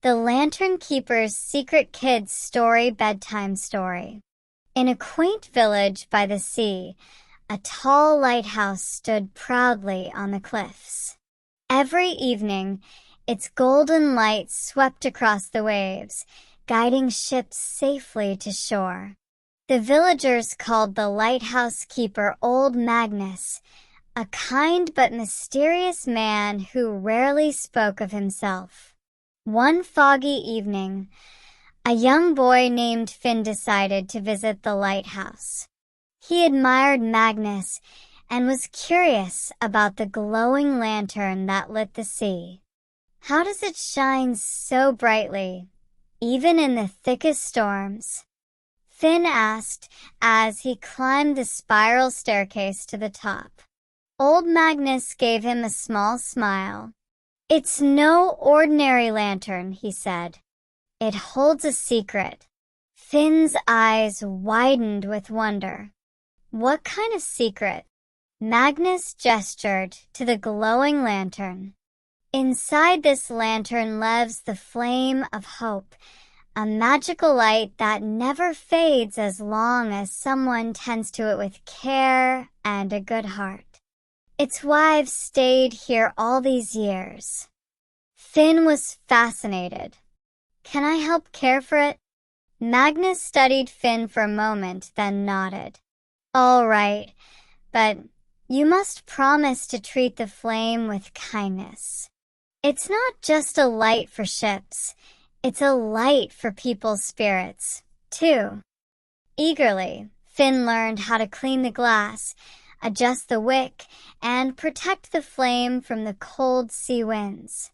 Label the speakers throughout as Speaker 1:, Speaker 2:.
Speaker 1: The Lantern Keeper's Secret Kids Story Bedtime Story. In a quaint village by the sea, a tall lighthouse stood proudly on the cliffs. Every evening, its golden light swept across the waves, guiding ships safely to shore. The villagers called the lighthouse keeper Old Magnus, a kind but mysterious man who rarely spoke of himself. One foggy evening, a young boy named Finn decided to visit the lighthouse. He admired Magnus and was curious about the glowing lantern that lit the sea. How does it shine so brightly, even in the thickest storms? Finn asked as he climbed the spiral staircase to the top. Old Magnus gave him a small smile. "It's no ordinary lantern," he said. "It holds a secret." Finn's eyes widened with wonder. "What kind of secret?" Magnus gestured to the glowing lantern. "Inside this lantern lives the flame of hope, a magical light that never fades as long as someone tends to it with care and a good heart. It's why I've stayed here all these years." Finn was fascinated. "Can I help care for it?" Magnus studied Finn for a moment, then nodded. "All right, but you must promise to treat the flame with kindness. It's not just a light for ships, it's a light for people's spirits, too." Eagerly, Finn learned how to clean the glass, adjust the wick, and protect the flame from the cold sea winds.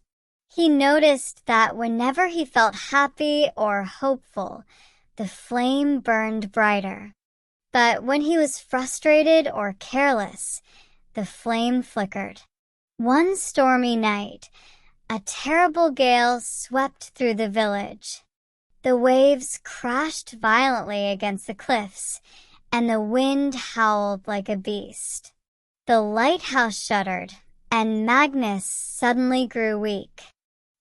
Speaker 1: He noticed that whenever he felt happy or hopeful, the flame burned brighter. But when he was frustrated or careless, the flame flickered. One stormy night, a terrible gale swept through the village. The waves crashed violently against the cliffs, and the wind howled like a beast. The lighthouse shuddered, and Magnus suddenly grew weak.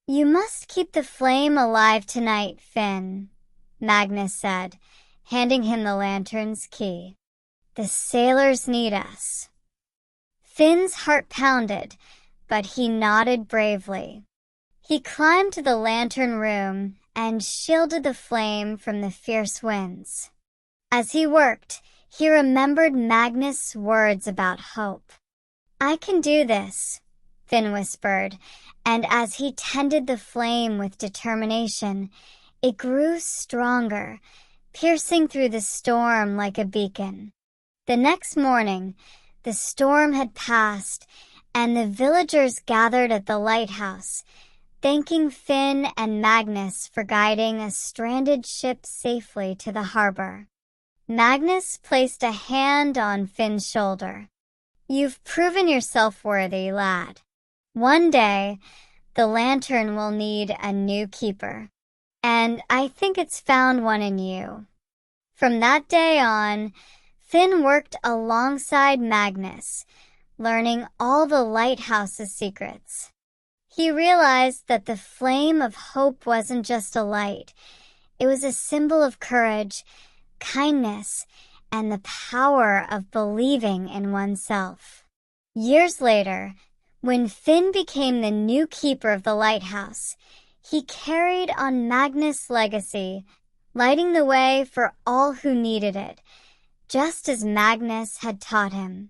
Speaker 1: "You must keep the flame alive tonight, Finn," Magnus said, handing him the lantern's key. "The sailors need us." Finn's heart pounded, but he nodded bravely. He climbed to the lantern room and shielded the flame from the fierce winds. As he worked, he remembered Magnus' words about hope. "I can do this," Finn whispered, and as he tended the flame with determination, it grew stronger, piercing through the storm like a beacon. The next morning, the storm had passed, and the villagers gathered at the lighthouse, thanking Finn and Magnus for guiding a stranded ship safely to the harbor. Magnus placed a hand on Finn's shoulder. "You've proven yourself worthy, lad. One day, the lantern will need a new keeper, and I think it's found one in you." From that day on, Finn worked alongside Magnus, learning all the lighthouse's secrets. He realized that the flame of hope wasn't just a light. It was a symbol of courage, kindness, and the power of believing in oneself. Years later, when Finn became the new keeper of the lighthouse, he carried on Magnus' legacy, lighting the way for all who needed it, just as Magnus had taught him.